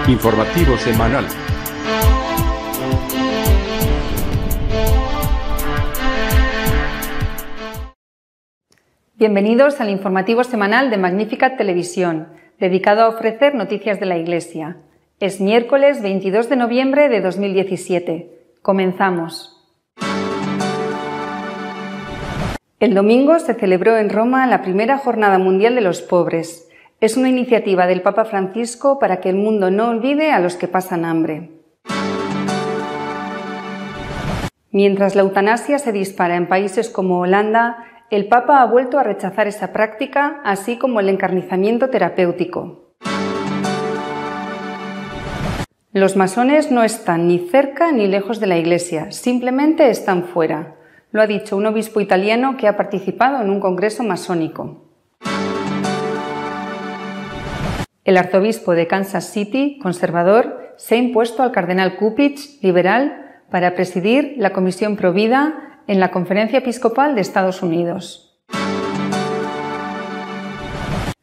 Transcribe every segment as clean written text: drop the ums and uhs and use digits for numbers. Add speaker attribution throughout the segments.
Speaker 1: Informativo semanal.
Speaker 2: Bienvenidos al informativo semanal de Magnificat Televisión, dedicado a ofrecer noticias de la Iglesia. Es miércoles 22 de noviembre de 2017. Comenzamos. El domingo se celebró en Roma la primera Jornada Mundial de los Pobres. Es una iniciativa del Papa Francisco para que el mundo no olvide a los que pasan hambre. Mientras la eutanasia se dispara en países como Holanda, el Papa ha vuelto a rechazar esa práctica, así como el encarnizamiento terapéutico. Los masones no están ni cerca ni lejos de la Iglesia, simplemente están fuera. Lo ha dicho un obispo italiano que ha participado en un congreso masónico. El arzobispo de Kansas City, conservador, se ha impuesto al cardenal Cupich, liberal, para presidir la Comisión Pro Vida en la Conferencia Episcopal de Estados Unidos.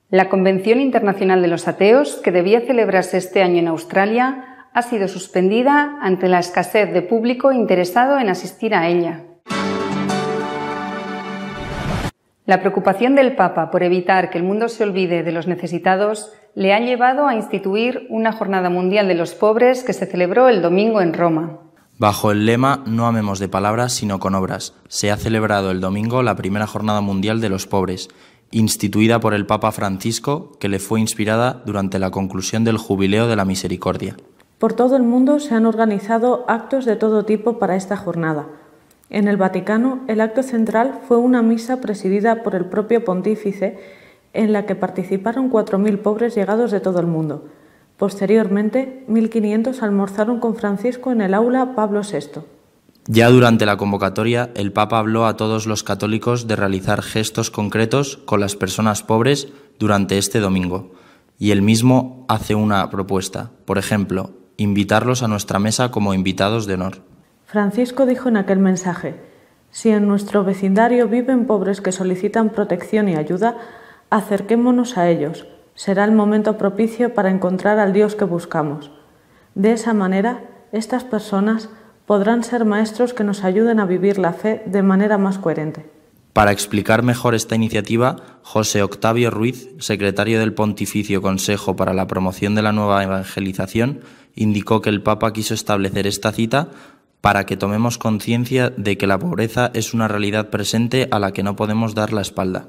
Speaker 2: La Convención Internacional de los Ateos, que debía celebrarse este año en Australia, ha sido suspendida ante la escasez de público interesado en asistir a ella. La preocupación del Papa por evitar que el mundo se olvide de los necesitados le ha llevado a instituir una Jornada Mundial de los Pobres que se celebró el domingo en Roma.
Speaker 3: Bajo el lema "No amemos de palabras, sino con obras", se ha celebrado el domingo la primera Jornada Mundial de los Pobres, instituida por el Papa Francisco, que le fue inspirada durante la conclusión del Jubileo de la Misericordia.
Speaker 4: Por todo el mundo se han organizado actos de todo tipo para esta jornada. En el Vaticano, el acto central fue una misa presidida por el propio pontífice, en la que participaron 4.000 pobres llegados de todo el mundo. Posteriormente, 1.500 almorzaron con Francisco en el aula Pablo VI.
Speaker 3: Ya durante la convocatoria, el Papa habló a todos los católicos de realizar gestos concretos con las personas pobres durante este domingo. Y él mismo hace una propuesta, por ejemplo, invitarlos a nuestra mesa como invitados de honor.
Speaker 4: Francisco dijo en aquel mensaje: si en nuestro vecindario viven pobres que solicitan protección y ayuda, acerquémonos a ellos. Será el momento propicio para encontrar al Dios que buscamos. De esa manera, estas personas podrán ser maestros que nos ayuden a vivir la fe de manera más coherente.
Speaker 3: Para explicar mejor esta iniciativa, José Octavio Ruiz, secretario del Pontificio Consejo para la Promoción de la Nueva Evangelización, indicó que el Papa quiso establecer esta cita para que tomemos conciencia de que la pobreza es una realidad presente a la que no podemos dar la espalda.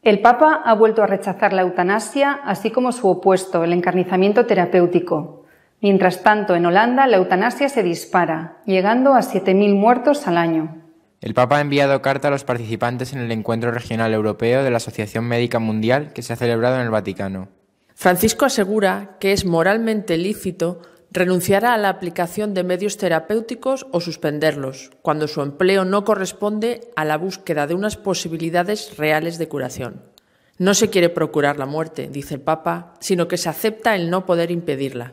Speaker 2: El Papa ha vuelto a rechazar la eutanasia, así como su opuesto, el encarnizamiento terapéutico. Mientras tanto, en Holanda la eutanasia se dispara, llegando a 7.000 muertos al año.
Speaker 5: El Papa ha enviado carta a los participantes en el Encuentro Regional Europeo de la Asociación Médica Mundial que se ha celebrado en el Vaticano.
Speaker 6: Francisco asegura que es moralmente lícito renunciar a la aplicación de medios terapéuticos o suspenderlos, cuando su empleo no corresponde a la búsqueda de unas posibilidades reales de curación. No se quiere procurar la muerte, dice el Papa, sino que se acepta el no poder impedirla.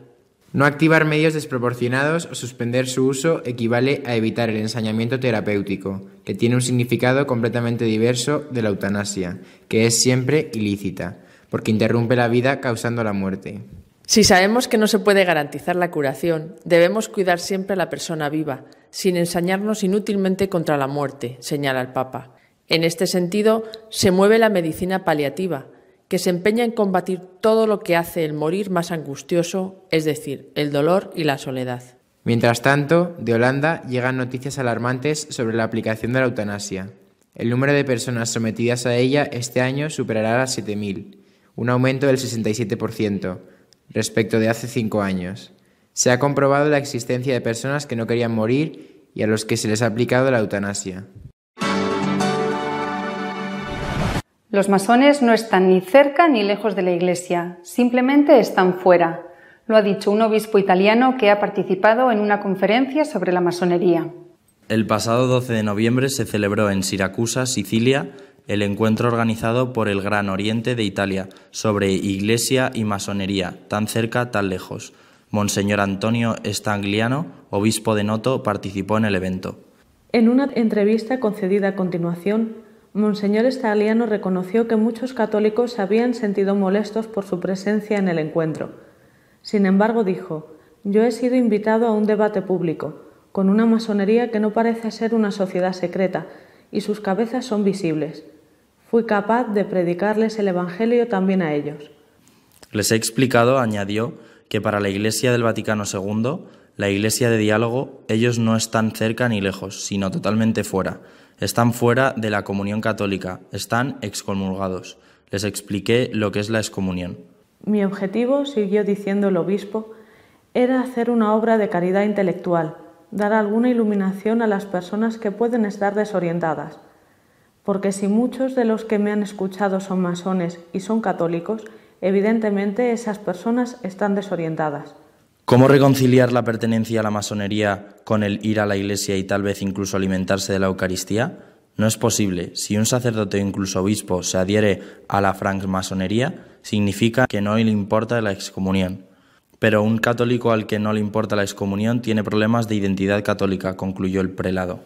Speaker 5: No activar medios desproporcionados o suspender su uso equivale a evitar el ensañamiento terapéutico, que tiene un significado completamente diverso de la eutanasia, que es siempre ilícita, porque interrumpe la vida causando la muerte.
Speaker 6: Si sabemos que no se puede garantizar la curación, debemos cuidar siempre a la persona viva, sin ensañarnos inútilmente contra la muerte, señala el Papa. En este sentido, se mueve la medicina paliativa, que se empeña en combatir todo lo que hace el morir más angustioso, es decir, el dolor y la soledad.
Speaker 5: Mientras tanto, de Holanda llegan noticias alarmantes sobre la aplicación de la eutanasia. El número de personas sometidas a ella este año superará las 7.000, un aumento del 67%. Respecto de hace 5 años. Se ha comprobado la existencia de personas que no querían morir y a los que se les ha aplicado la eutanasia.
Speaker 2: Los masones no están ni cerca ni lejos de la Iglesia, simplemente están fuera. Lo ha dicho un obispo italiano que ha participado en una conferencia sobre la masonería.
Speaker 3: El pasado 12 de noviembre se celebró en Siracusa, Sicilia, el encuentro organizado por el Gran Oriente de Italia sobre Iglesia y masonería, tan cerca, tan lejos. Monseñor Antonio Stagliano, obispo de Noto, participó en el evento.
Speaker 4: En una entrevista concedida a continuación, Monseñor Stagliano reconoció que muchos católicos se habían sentido molestos por su presencia en el encuentro. Sin embargo, dijo: «Yo he sido invitado a un debate público, con una masonería que no parece ser una sociedad secreta, y sus cabezas son visibles. Fui capaz de predicarles el Evangelio también a ellos».
Speaker 3: Les he explicado, añadió, que para la Iglesia del Vaticano II, la Iglesia de diálogo, ellos no están cerca ni lejos, sino totalmente fuera. Están fuera de la comunión católica, están excomulgados. Les expliqué lo que es la excomunión.
Speaker 4: Mi objetivo, siguió diciendo el obispo, era hacer una obra de caridad intelectual, dar alguna iluminación a las personas que pueden estar desorientadas. Porque si muchos de los que me han escuchado son masones y son católicos, evidentemente esas personas están desorientadas.
Speaker 3: ¿Cómo reconciliar la pertenencia a la masonería con el ir a la iglesia y tal vez incluso alimentarse de la Eucaristía? No es posible. Si un sacerdote o incluso obispo se adhiere a la francmasonería, significa que no le importa la excomunión. Pero un católico al que no le importa la excomunión tiene problemas de identidad católica, concluyó el prelado.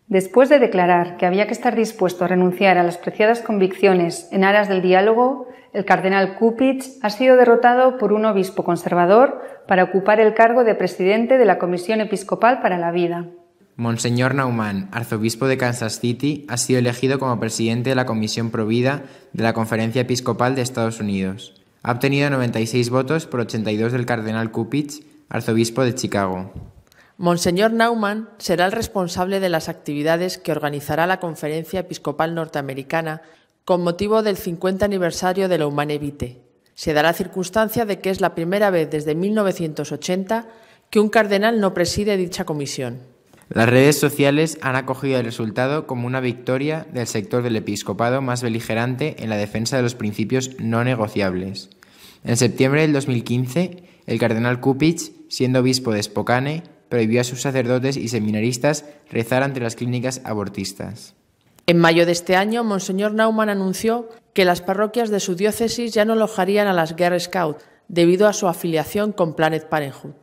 Speaker 2: Después de declarar que había que estar dispuesto a renunciar a las preciadas convicciones en aras del diálogo, el cardenal Cupich ha sido derrotado por un obispo conservador para ocupar el cargo de presidente de la Comisión Episcopal para la Vida.
Speaker 5: Monseñor Naumann, arzobispo de Kansas City, ha sido elegido como presidente de la Comisión Pro Vida de la Conferencia Episcopal de Estados Unidos. Ha obtenido 96 votos por 82 del cardenal Cupich, arzobispo de Chicago.
Speaker 6: Monseñor Naumann será el responsable de las actividades que organizará la Conferencia Episcopal Norteamericana con motivo del 50 aniversario de la Humane Vitae. Se da la circunstancia de que es la primera vez desde 1980 que un cardenal no preside dicha comisión.
Speaker 5: Las redes sociales han acogido el resultado como una victoria del sector del episcopado más beligerante en la defensa de los principios no negociables. En septiembre del 2015, el cardenal Cupich, siendo obispo de Spokane, prohibió a sus sacerdotes y seminaristas rezar ante las clínicas abortistas.
Speaker 6: En mayo de este año, Monseñor Naumann anunció que las parroquias de su diócesis ya no alojarían a las Girl Scouts debido a su afiliación con Planned Parenthood.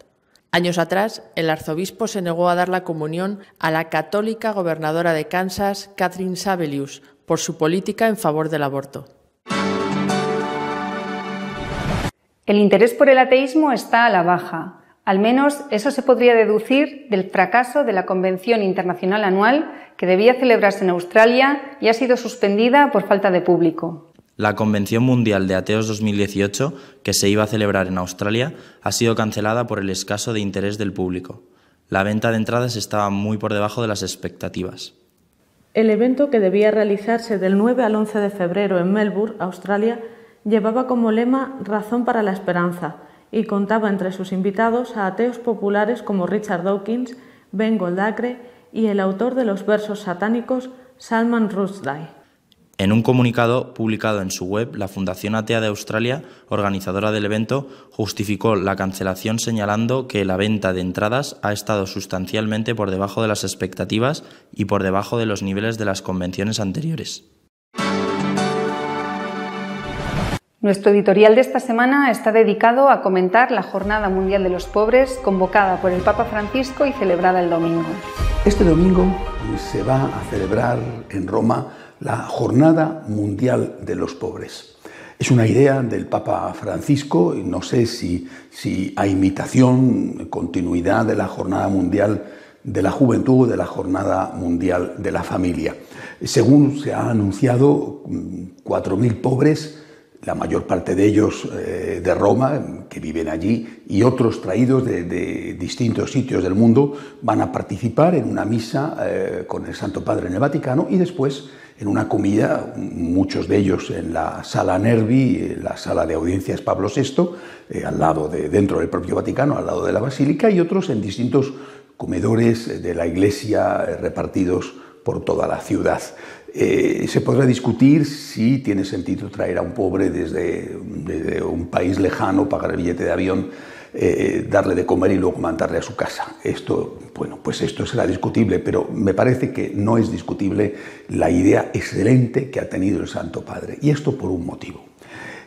Speaker 6: Años atrás, el arzobispo se negó a dar la comunión a la católica gobernadora de Kansas, Catherine Sebelius, por su política en favor del aborto.
Speaker 2: El interés por el ateísmo está a la baja. Al menos eso se podría deducir del fracaso de la Convención Internacional Anual que debía celebrarse en Australia y ha sido suspendida por falta de público.
Speaker 3: La Convención Mundial de Ateos 2018, que se iba a celebrar en Australia, ha sido cancelada por el escaso de interés del público. La venta de entradas estaba muy por debajo de las expectativas.
Speaker 4: El evento, que debía realizarse del 9 al 11 de febrero en Melbourne, Australia, llevaba como lema «Razón para la esperanza», y contaba entre sus invitados a ateos populares como Richard Dawkins, Ben Goldacre y el autor de los versos satánicos Salman Rushdie.
Speaker 3: En un comunicado publicado en su web, la Fundación Atea de Australia, organizadora del evento, justificó la cancelación señalando que la venta de entradas ha estado sustancialmente por debajo de las expectativas y por debajo de los niveles de las convenciones anteriores.
Speaker 2: Nuestro editorial de esta semana está dedicado a comentar la Jornada Mundial de los Pobres convocada por el Papa Francisco y celebrada el domingo.
Speaker 1: Este domingo se va a celebrar en Roma la Jornada Mundial de los Pobres. Es una idea del Papa Francisco, y no sé si a imitación, continuidad de la Jornada Mundial de la Juventud o de la Jornada Mundial de la Familia. Según se ha anunciado, 4.000 pobres, la mayor parte de ellos de Roma, que viven allí, y otros traídos de distintos sitios del mundo, van a participar en una misa con el Santo Padre en el Vaticano y después en una comida, muchos de ellos en la Sala Nervi, la sala de audiencias Pablo VI, dentro del propio Vaticano, al lado de la Basílica, y otros en distintos comedores de la Iglesia repartidos por toda la ciudad. Se podrá discutir si tiene sentido traer a un pobre desde un país lejano, pagar el billete de avión, darle de comer y luego mandarle a su casa. Esto será discutible, pero me parece que no es discutible la idea excelente que ha tenido el Santo Padre. Y esto por un motivo.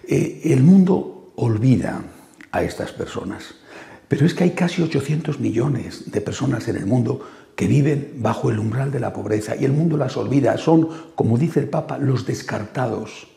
Speaker 1: El mundo olvida a estas personas, pero es que hay casi 800 millones de personas en el mundo que viven bajo el umbral de la pobreza y el mundo las olvida. Son, como dice el Papa, los descartados.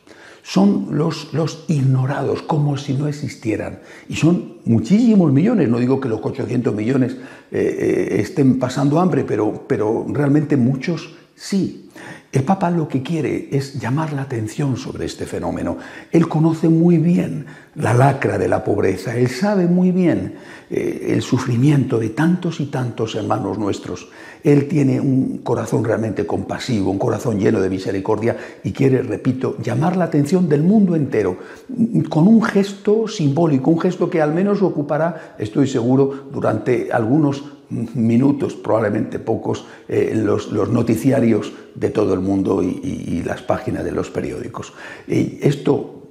Speaker 1: Son los ignorados, como si no existieran. Y son muchísimos millones, no digo que los 800 millones estén pasando hambre, pero realmente muchos sí. El Papa lo que quiere es llamar la atención sobre este fenómeno. Él conoce muy bien la lacra de la pobreza, él sabe muy bien el sufrimiento de tantos y tantos hermanos nuestros. Él tiene un corazón realmente compasivo, un corazón lleno de misericordia y quiere, repito, llamar la atención del mundo entero con un gesto simbólico, un gesto que al menos ocupará, estoy seguro, durante algunos minutos, probablemente pocos, los noticiarios de todo el mundo y las páginas de los periódicos. Esto,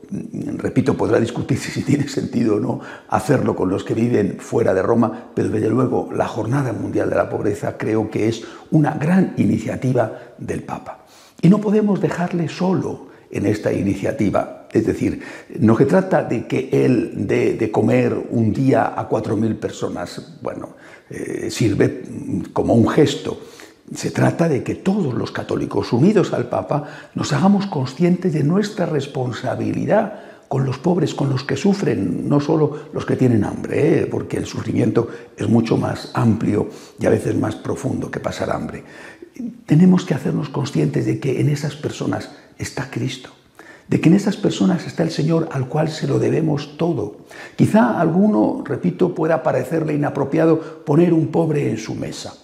Speaker 1: repito, podrá discutirse si tiene sentido o no hacerlo con los que viven fuera de Roma, pero desde luego la Jornada Mundial de la Pobreza creo que es una gran iniciativa del Papa. Y no podemos dejarle solo en esta iniciativa. Es decir, no se trata de que él dé de comer un día a 4.000 personas. Bueno, sirve como un gesto. Se trata de que todos los católicos unidos al Papa nos hagamos conscientes de nuestra responsabilidad con los pobres, con los que sufren, no solo los que tienen hambre, porque el sufrimiento es mucho más amplio y a veces más profundo que pasar hambre. Tenemos que hacernos conscientes de que en esas personas está Cristo, de que en esas personas está el Señor al cual se lo debemos todo. Quizá a alguno, repito, pueda parecerle inapropiado poner un pobre en su mesa,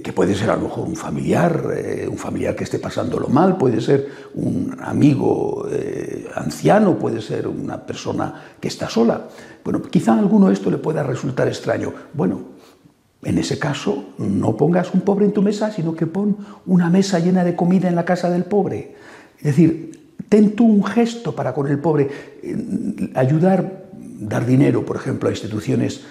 Speaker 1: que puede ser a lo mejor un familiar que esté pasándolo mal, puede ser un amigo anciano, puede ser una persona que está sola. Bueno, quizá a alguno esto le pueda resultar extraño. Bueno, en ese caso, no pongas un pobre en tu mesa, sino que pon una mesa llena de comida en la casa del pobre. Es decir, ten tú un gesto para con el pobre, ayudar, dar dinero, por ejemplo, a instituciones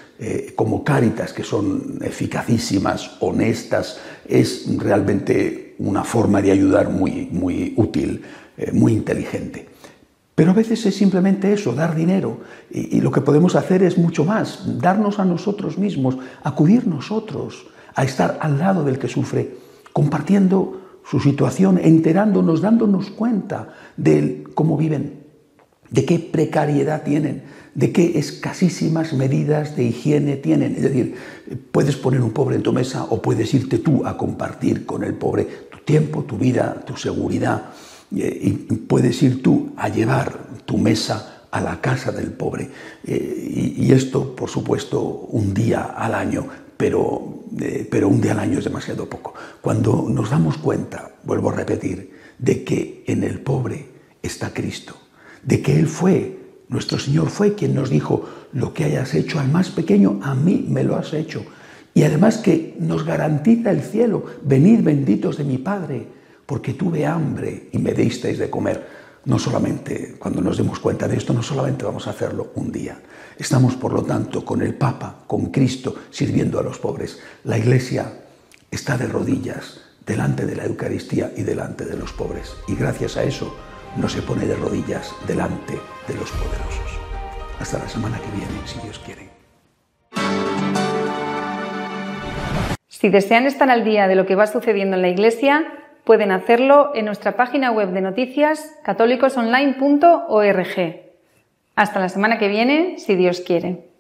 Speaker 1: como Cáritas, que son eficacísimas, honestas, es realmente una forma de ayudar muy, muy útil, muy inteligente. Pero a veces es simplemente eso, dar dinero. Y lo que podemos hacer es mucho más, darnos a nosotros mismos, acudir nosotros a estar al lado del que sufre, compartiendo su situación, enterándonos, dándonos cuenta de cómo viven, de qué precariedad tienen, de qué escasísimas medidas de higiene tienen. Es decir, puedes poner un pobre en tu mesa o puedes irte tú a compartir con el pobre tu tiempo, tu vida, tu seguridad. Y puedes ir tú a llevar tu mesa a la casa del pobre. Y esto, por supuesto, un día al año, pero un día al año es demasiado poco. Cuando nos damos cuenta, vuelvo a repetir, de que en el pobre está Cristo, de que Él fue, nuestro Señor fue quien nos dijo: lo que hayas hecho al más pequeño, a mí me lo has hecho. Y además que nos garantiza el cielo: venid benditos de mi Padre, porque tuve hambre y me disteis de comer. No solamente, cuando nos demos cuenta de esto, no solamente vamos a hacerlo un día. Estamos, por lo tanto, con el Papa, con Cristo, sirviendo a los pobres. La Iglesia está de rodillas delante de la Eucaristía y delante de los pobres. Y gracias a eso no se pone de rodillas delante de los poderosos. Hasta la semana que viene, si Dios quiere.
Speaker 2: Si desean estar al día de lo que va sucediendo en la Iglesia, pueden hacerlo en nuestra página web de noticias católicosonline.org. Hasta la semana que viene, si Dios quiere.